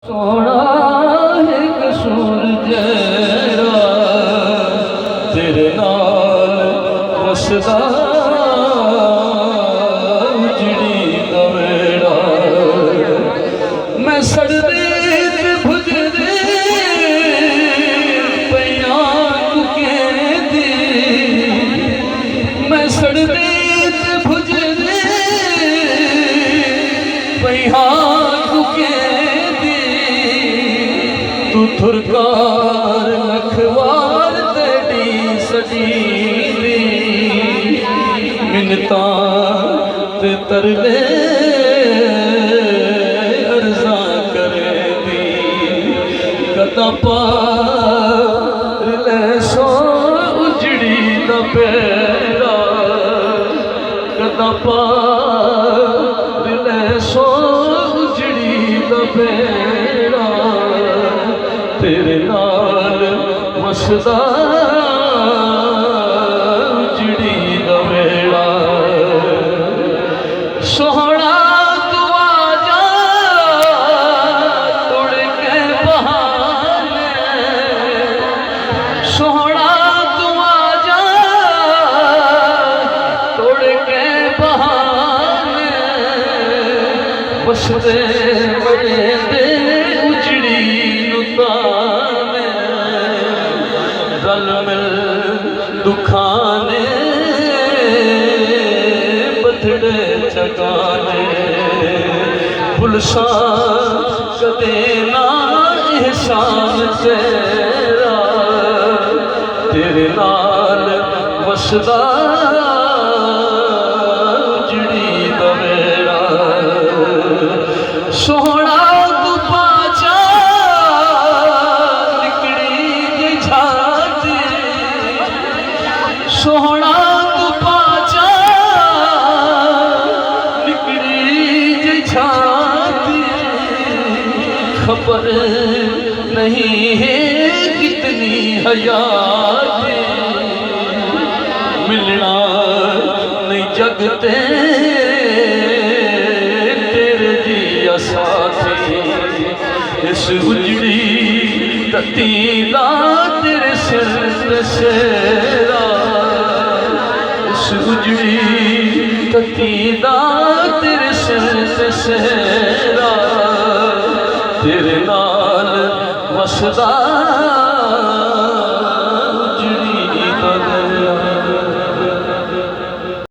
सोना एक सूरज तेरे नाल रसदा उजड़ी दवेड़ा मैं सड़दे ते भुजदे पईयां कुके दी मैं सड़दे ते भुजदे पईयां कुके तू थुरकार लखवार तेरी सजीली मिन्नता ते तरले अर्जा करे दी कदा पार ले सो उजड़ी दा पेड़ा कदा पार ले सो उजड़ी दा पेड़ा तेरे नाल मसदा उजड़ी दवेड़ा सोहना तू आजा तोड़ के बहाने सोहना तू आजा तोड़ के बहाने बसदे बड़े दे उजड़ी रल मिल दुखाने बथड़े चकाने पुलसा कदे ना एहसान तेरा तेरे नाल वसदा उजड़ी दवेड़ा सोहना सोहना तू पाचा निकली छाती खबर नहीं है कितनी हयाती मिलना नहीं जगते तेरे जिया साथी इस उजड़ी ततीला तेरे सिर ते सेरा उजड़ी ततीदा तेरे सिर ते सेरा तेरे नाल वसदा